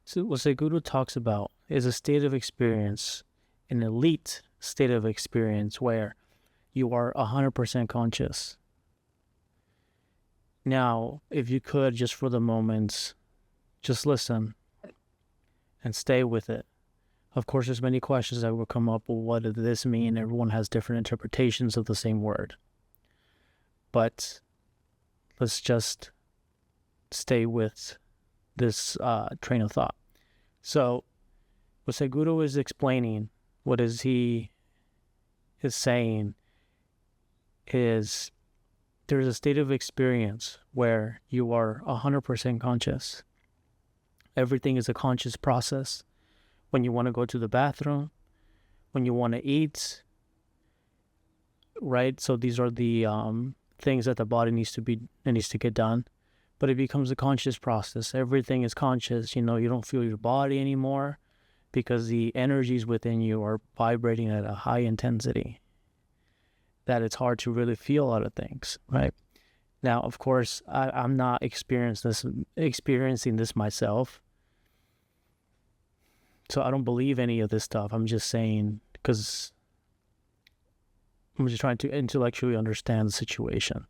So what Sadhguru talks about is a state of experience, an elite state of experience where you are 100% conscious. Now, if you could, just for the moment, just listen and stay with it. Of course, there's many questions that will come up. Well, what does this mean? Everyone has different interpretations of the same word. But let's just stay with this train of thought. So what Sadhguru is explaining, what is he is saying is there's a state of experience where you are 100% conscious. Everything is a conscious process. When you want to go to the bathroom, when you want to eat, right? So these are the things that the body needs to get done. But it becomes a conscious process. Everything is conscious. You don't feel your body anymore because the energies within you are vibrating at a high intensity that it's hard to really feel a lot of things, right? Now, of course, I'm not experiencing this myself. So I don't believe any of this stuff. I'm just saying because I'm just trying to intellectually understand the situation.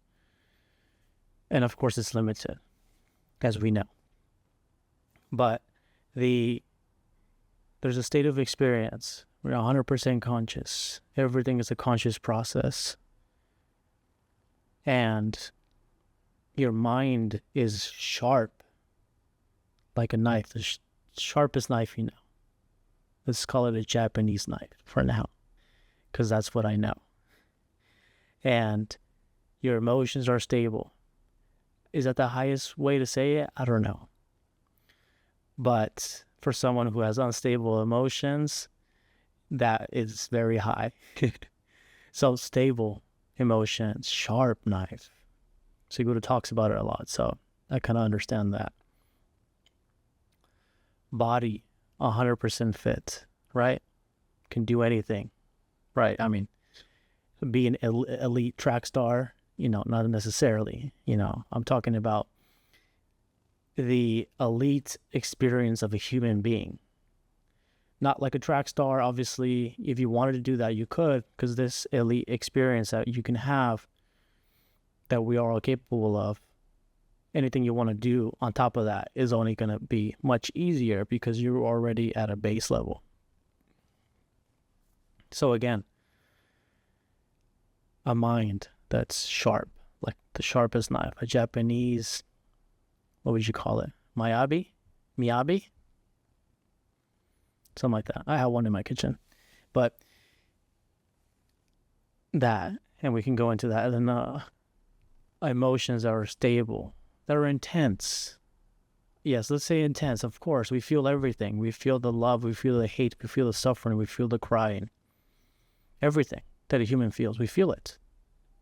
And of course, it's limited, as we know. But there's a state of experience. We're 100% conscious. Everything is a conscious process. And your mind is sharp, like a knife, the sharpest knife you know. Let's call it a Japanese knife for now, because that's what I know. And your emotions are stable. Is that the highest way to say it? I don't know. But for someone who has unstable emotions, that is very high. So stable emotions, sharp knife. Sadhguru talks about it a lot, so I kind of understand that. Body, 100% fit, right? Can do anything, right? I mean, be an elite track star, not necessarily, I'm talking about the elite experience of a human being. Not like a track star, obviously. If you wanted to do that, you could, because this elite experience that you can have, that we are all capable of, anything you want to do on top of that is only going to be much easier because you're already at a base level. So again, a mind that's sharp, like the sharpest knife, a Japanese, what would you call it? Miyabi? Something like that. I have one in my kitchen. But that, and we can go into that, and emotions that are stable, that are intense. Yes, let's say intense. Of course, we feel everything. We feel the love, we feel the hate, we feel the suffering, we feel the crying. Everything that a human feels, we feel it.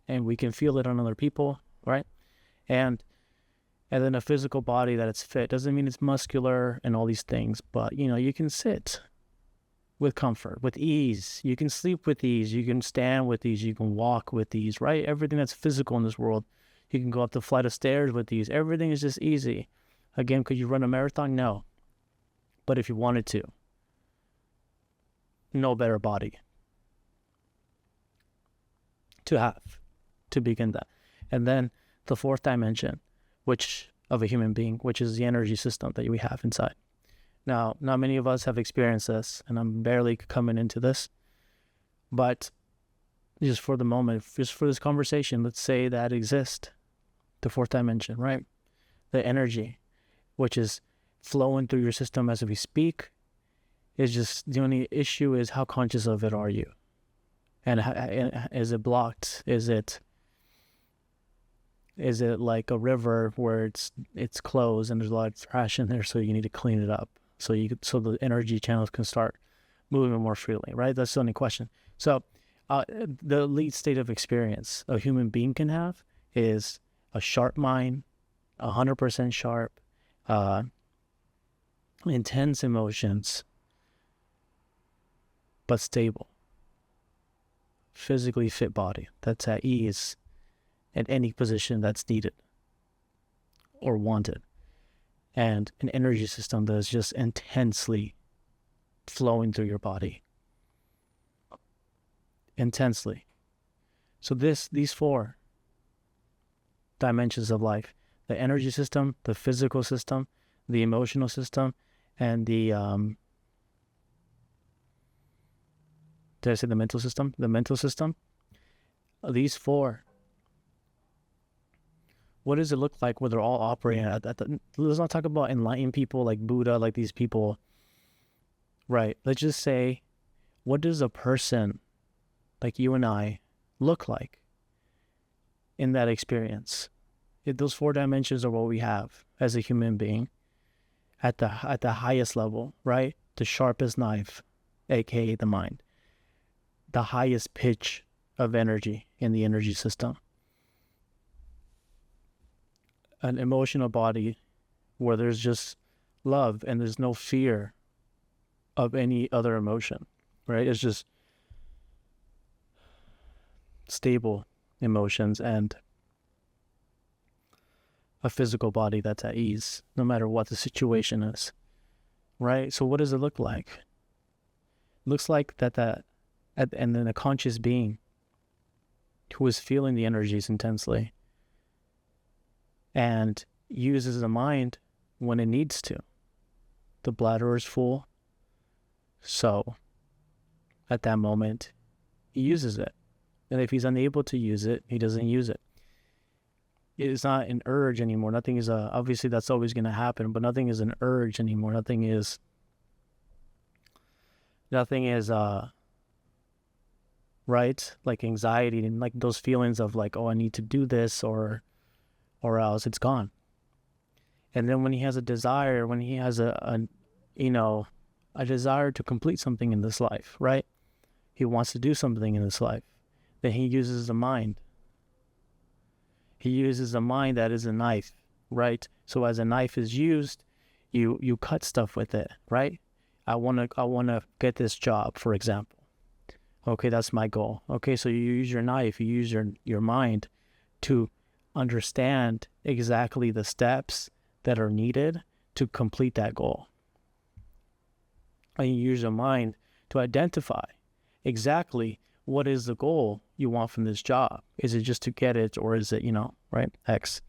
And we can feel it on other people, right? And then a physical body that it's fit. Doesn't mean it's muscular and all these things, but you can sit with comfort, with ease. You can sleep with ease. You can stand with ease. You can walk with ease, right? Everything that's physical in this world. You can go up the flight of stairs with ease. Everything is just easy. Again, could you run a marathon? No. But if you wanted to, no better body to have to begin that. And then the fourth dimension, of a human being, which is the energy system that we have inside. Now, not many of us have experienced this, and I'm barely coming into this, but just for the moment, just for this conversation, let's say that exists, the fourth dimension, right? The energy, which is flowing through your system as we speak, is just, the only issue is how conscious of it are you? And is it blocked? Is it like a river where it's closed and there's a lot of trash in there, so you need to clean it up so the energy channels can start moving more freely, right? That's the only question. So the elite state of experience a human being can have is a sharp mind, 100% sharp, intense emotions, but stable, physically fit body that's at ease at any position that's needed or wanted. and an energy system that is just intensely flowing through your body. Intensely. So these 4 dimensions of life, the energy system, the physical system, the emotional system, and the did I say the mental system? The mental system. These 4. What does it look like where they're all operating at let's not talk about enlightened people like Buddha, like these people. Right. Let's just say, what does a person like you and I look like in that experience? Those 4 dimensions are what we have as a human being at the highest level, right? The sharpest knife, aka the mind. The highest pitch of energy in the energy system. An emotional body where there's just love and there's no fear of any other emotion, right? It's just stable emotions, and a physical body that's at ease no matter what the situation is, right? So what does it look like? It looks like and then a conscious being who is feeling the energies intensely and uses the mind when it needs to. The bladder is full, so at that moment he uses it. And if he's unable to use it, he doesn't use it. It's not an urge anymore. Nothing is obviously that's always going to happen, but nothing is an urge anymore. Nothing is right? Like anxiety and like those feelings of like, oh, I need to do this or else it's gone. And then when he has a desire, when he has a desire to complete something in this life, right? He wants to do something in this life. Then he uses the mind. He uses a mind that is a knife, right? So as a knife is used, you cut stuff with it, right? I wanna get this job, for example. Okay, that's my goal. Okay, so you use your knife, you use your mind to understand exactly the steps that are needed to complete that goal. And you use your mind to identify exactly what is the goal you want from this job. Is it just to get it, or is it, right, X?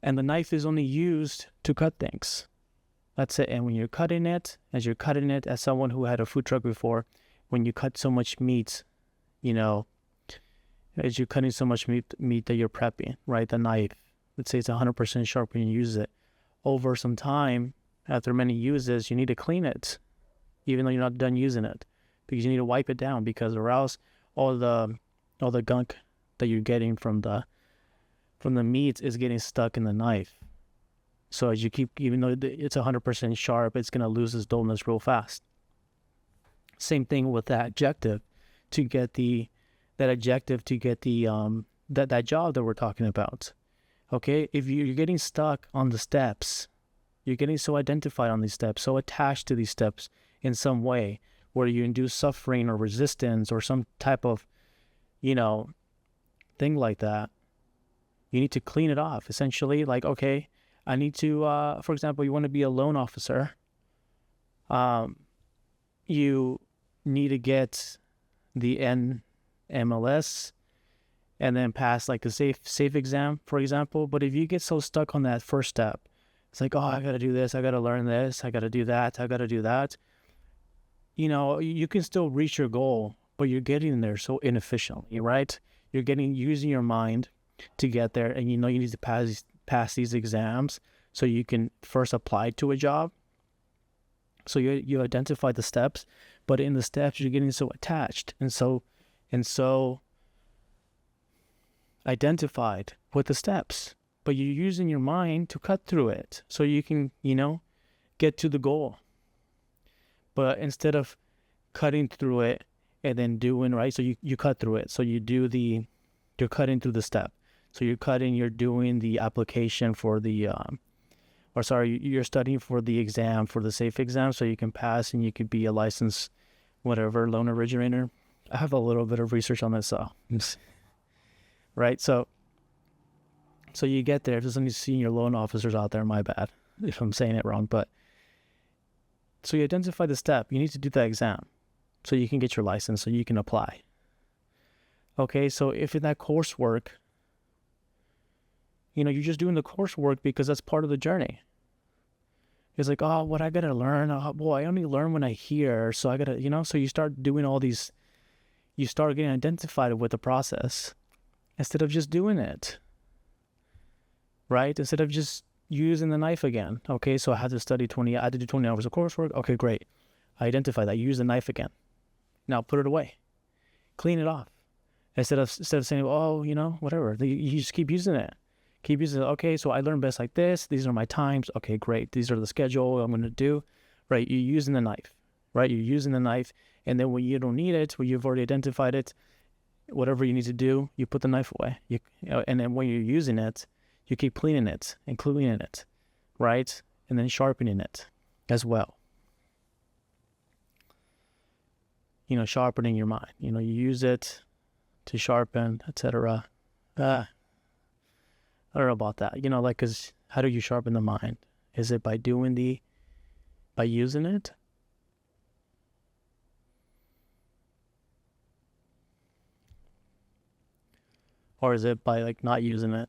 And the knife is only used to cut things. That's it. And when you're cutting it, as someone who had a food truck before, when you cut so much meat, as you're cutting so much meat that you're prepping, right? The knife, let's say it's 100% sharp when you use it. Over some time, after many uses, you need to clean it, even though you're not done using it, because you need to wipe it down, because or else all the gunk that you're getting from the meat is getting stuck in the knife. So as you keep, even though it's 100% sharp, it's gonna lose its dullness real fast. Same thing with that objective to get that job that we're talking about. Okay, if you're getting stuck on the steps, you're getting so identified on these steps, so attached to these steps in some way, where you induce suffering or resistance or some type of, thing like that, you need to clean it off. Essentially, like, okay, I need to, for example, you want to be a loan officer. You need to get the NMLS and then pass like the safe exam, for example. But if you get so stuck on that first step, it's like, oh, I got to do this, I got to learn this, I got to do that, you can still reach your goal, but you're getting there so inefficiently, right? You're using your mind to get there, and you need to pass these exams so you can first apply to a job. So you identify the steps, but in the steps you're getting so attached and so identified with the steps, but you're using your mind to cut through it so you can, get to the goal. But instead of cutting through it and then doing, right, so you cut through it. So you're cutting through the step. So you're doing the application for you're studying for the exam, for the safe exam, so you can pass and you could be a licensed, whatever, loan originator. I have a little bit of research on this, so, right? So So you get there. If there's any senior loan officers out there, my bad if I'm saying it wrong, but so you identify the step. You need to do the exam so you can get your license, so you can apply. Okay, so if in that coursework, you're just doing the coursework because that's part of the journey. It's like, oh, what I gotta learn? Oh, boy, I only learn when I hear, so I gotta, so you start doing all these, you start getting identified with the process instead of just doing it, right? Instead of just using the knife again. Okay, so I had to do 20 hours of coursework. Okay, great. I identify that. Use the knife again. Now put it away. Clean it off. Instead of saying, oh, whatever. You just keep using it. Keep using it. Okay, so I learn best like this. These are my times. Okay, great. These are the schedule I'm going to do. Right, you're using the knife. Right, you're using the knife. And then when you don't need it, when you've already identified it, whatever you need to do, you put the knife away. And then when you're using it, you keep cleaning it and cleaning it, right? And then sharpening it as well. Sharpening your mind. You use it to sharpen, etc. I don't know about that. Because how do you sharpen the mind? Is it by using it? Or is it by not using it?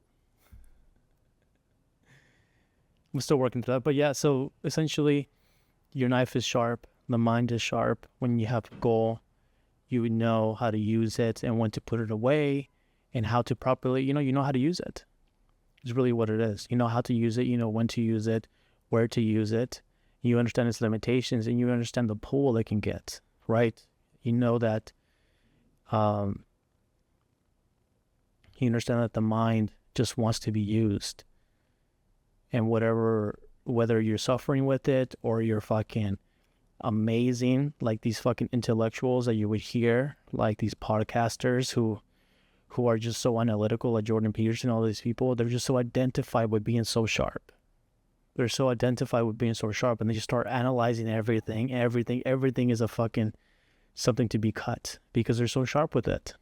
I'm still working through that. But yeah, so essentially your knife is sharp, the mind is sharp. When you have a goal, you would know how to use it and when to put it away and how to properly, you know how to use it. It's really what it is. You know how to use it, you know when to use it, where to use it. You understand its limitations and you understand the pull it can get, right? You know that, you understand that the mind just wants to be used. And whether you're suffering with it or you're fucking amazing, like these fucking intellectuals that you would hear, like these podcasters who are just so analytical, like Jordan Peterson, all these people, they're just so identified with being so sharp. They're so identified with being so sharp, and they just start analyzing everything. Everything is a fucking something to be cut because they're so sharp with it.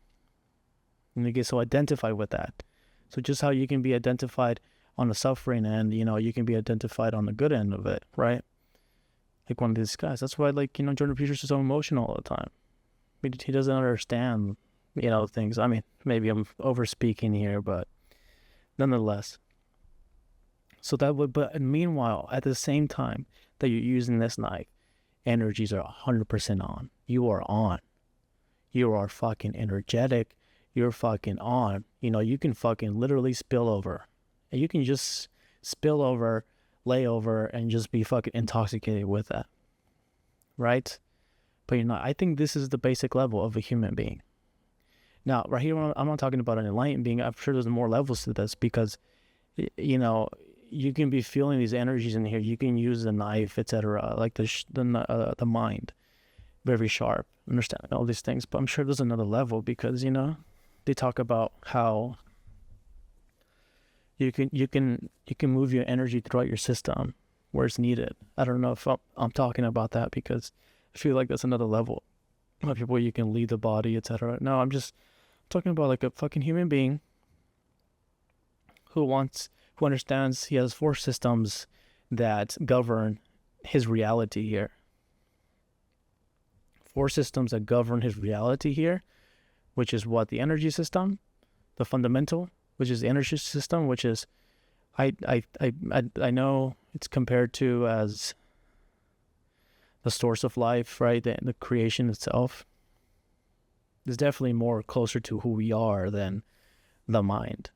And they get so identified with that. So just how you can be identified on the suffering end, you can be identified on the good end of it, right? Like one of these guys. That's why, Jordan Peterson's so emotional all the time. I mean, he doesn't understand, things. I mean, maybe I'm over-speaking here, but nonetheless. So but meanwhile, at the same time that you're using this knife, energies are 100% on. You are on. You are fucking energetic. You're fucking on. You can fucking literally spill over. And you can just spill over, lay over, and just be fucking intoxicated with that. Right? But you're not. I think this is the basic level of a human being. Now, right here, I'm not talking about an enlightened being. I'm sure there's more levels to this because, you can be feeling these energies in here. You can use the knife, etc. Like the mind, very sharp, understanding all these things. But I'm sure there's another level because, they talk about how you can move your energy throughout your system where it's needed. I don't know if I'm talking about that because I feel like that's another level of people you can lead the body, etc. No, I'm just talking about like a fucking human being who understands he has 4 systems that govern his reality here. 4 systems that govern his reality here, which is what? The energy system, the fundamental, which is the energy system, which is, I know it's compared to as the source of life, right? The creation itself. It's definitely more closer to who we are than the mind.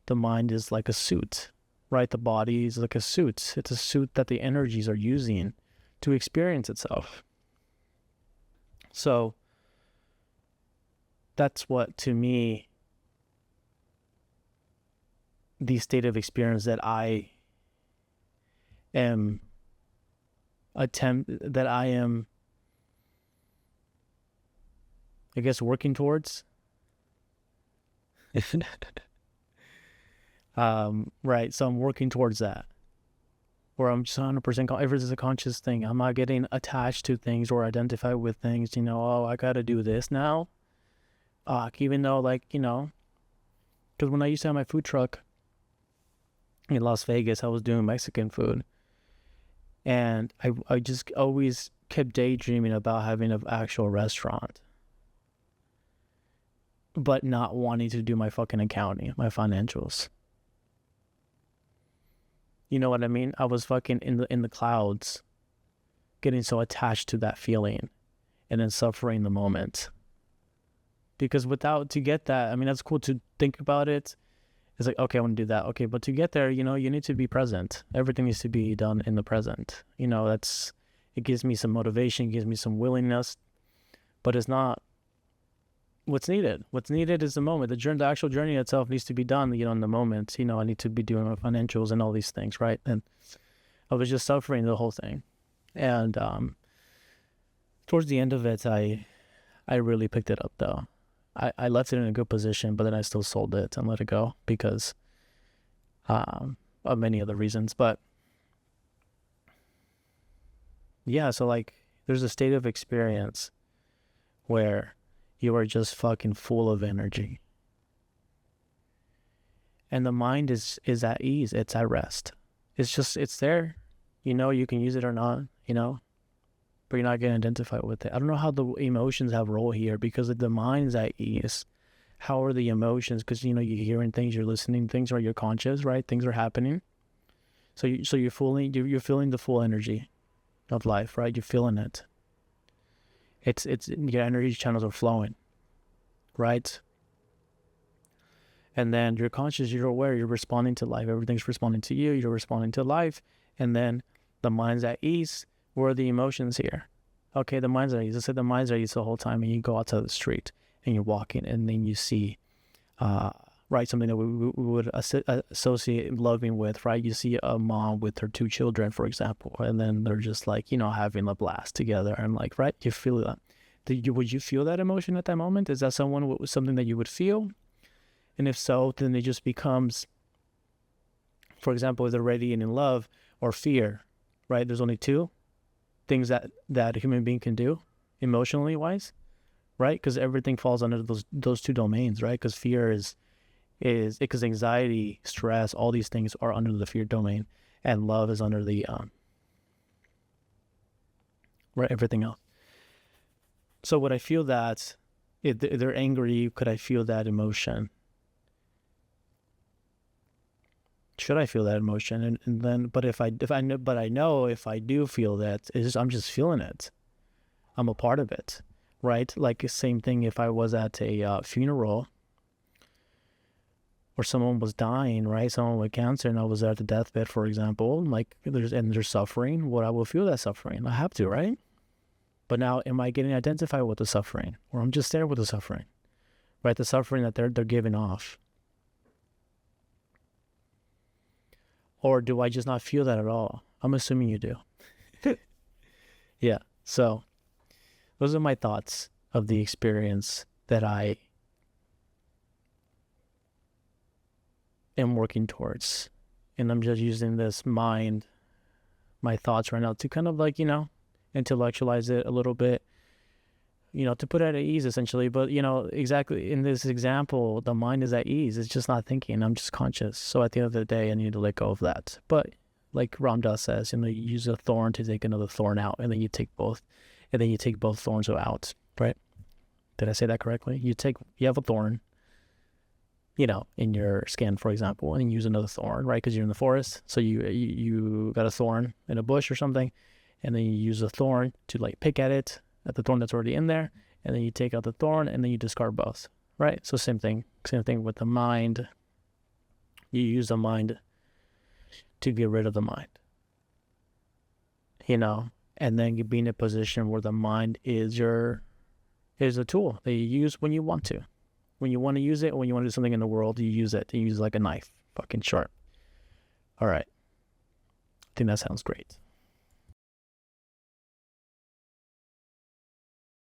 The mind is like a suit, right? The body is like a suit. It's a suit that the energies are using to experience itself. So that's what, to me, the state of experience that I am I guess working towards. Right, so I'm working towards that, where I'm just 100% if it's a conscious thing, I'm not getting attached to things or identified with things, I gotta do this now, even though, because Because when I used to have my food truck in Las Vegas, I was doing Mexican food. And I just always kept daydreaming about having an actual restaurant, but not wanting to do my fucking accounting, my financials. You know what I mean? I was fucking in the clouds, getting so attached to that feeling and then suffering the moment. Because to get that, I mean, that's cool to think about it. It's like, okay, I want to do that. Okay, but to get there, you need to be present. Everything needs to be done in the present. It gives me some motivation, gives me some willingness, but it's not what's needed. What's needed is the moment. The actual journey itself needs to be done, in the moment. I need to be doing my financials and all these things, right? And I was just suffering the whole thing. And towards the end of it, I really picked it up, though. I left it in a good position, but then I still sold it and let it go because of many other reasons. But yeah, so like there's a state of experience where you are just fucking full of energy. And the mind is at ease. It's at rest. It's there. You can use it or not, but you're not going to identify with it. I don't know how the emotions have a role here because if the mind is at ease, how are the emotions? Because, you're hearing things, you're listening things, or you're conscious, right? Things are happening. So you're feeling the full energy of life, right? You're feeling it. It's your energy channels are flowing, right? And then you're conscious, you're aware, you're responding to life. Everything's responding to you. You're responding to life. And then the mind's at ease. Where are the emotions here? Okay, the mind's at ease. I said the mind's at ease the whole time, and you go out to the street and you're walking, and then you see, right, something that we would associate loving with, right? You see a mom with her 2 children, for example, and then they're just like, having a blast together, and like, right, you feel that. Would you feel that emotion at that moment? Is that something that you would feel? And if so, then it just becomes, for example, if they're ready and in love or fear, right? There's only 2 things that a human being can do emotionally wise, right? Because everything falls under those 2 domains, right? Because fear is because anxiety, stress, all these things are under the fear domain, and love is under the right, everything else. So would I feel that if they're angry, could I feel that emotion? Should I feel that emotion? And then, but I know if I do feel that, I'm just feeling it. I'm a part of it, right? Like the same thing if I was at a funeral or someone was dying, right? Someone with cancer, and I was at the deathbed, for example, like there's suffering. Well, I will feel that suffering. I have to, right? But now, am I getting identified with the suffering, or I'm just there with the suffering, right? The suffering that they're giving off. Or do I just not feel that at all? I'm assuming you do. Yeah. So those are my thoughts of the experience that I am working towards. And I'm just using this mind, my thoughts right now to kind of like, intellectualize it a little bit, to put it at ease essentially. But, exactly in this example, the mind is at ease. It's just not thinking. I'm just conscious. So at the end of the day, I need to let go of that. But like Ram Dass says, you use a thorn to take another thorn out, and then you take both, thorns out, right? Did I say that correctly? You have a thorn, in your skin, for example, and you use another thorn, right? Because you're in the forest. So you got a thorn in a bush or something, and then you use a thorn to like pick at the thorn that's already in there, and then you take out the thorn, and then you discard both, right? So same thing with the mind. You use the mind to get rid of the mind, and then you be in a position where the mind is a tool that you use when you want to. When you want to use it, when you want to do something in the world, you use it. You use it like a knife, fucking sharp. All right. I think that sounds great.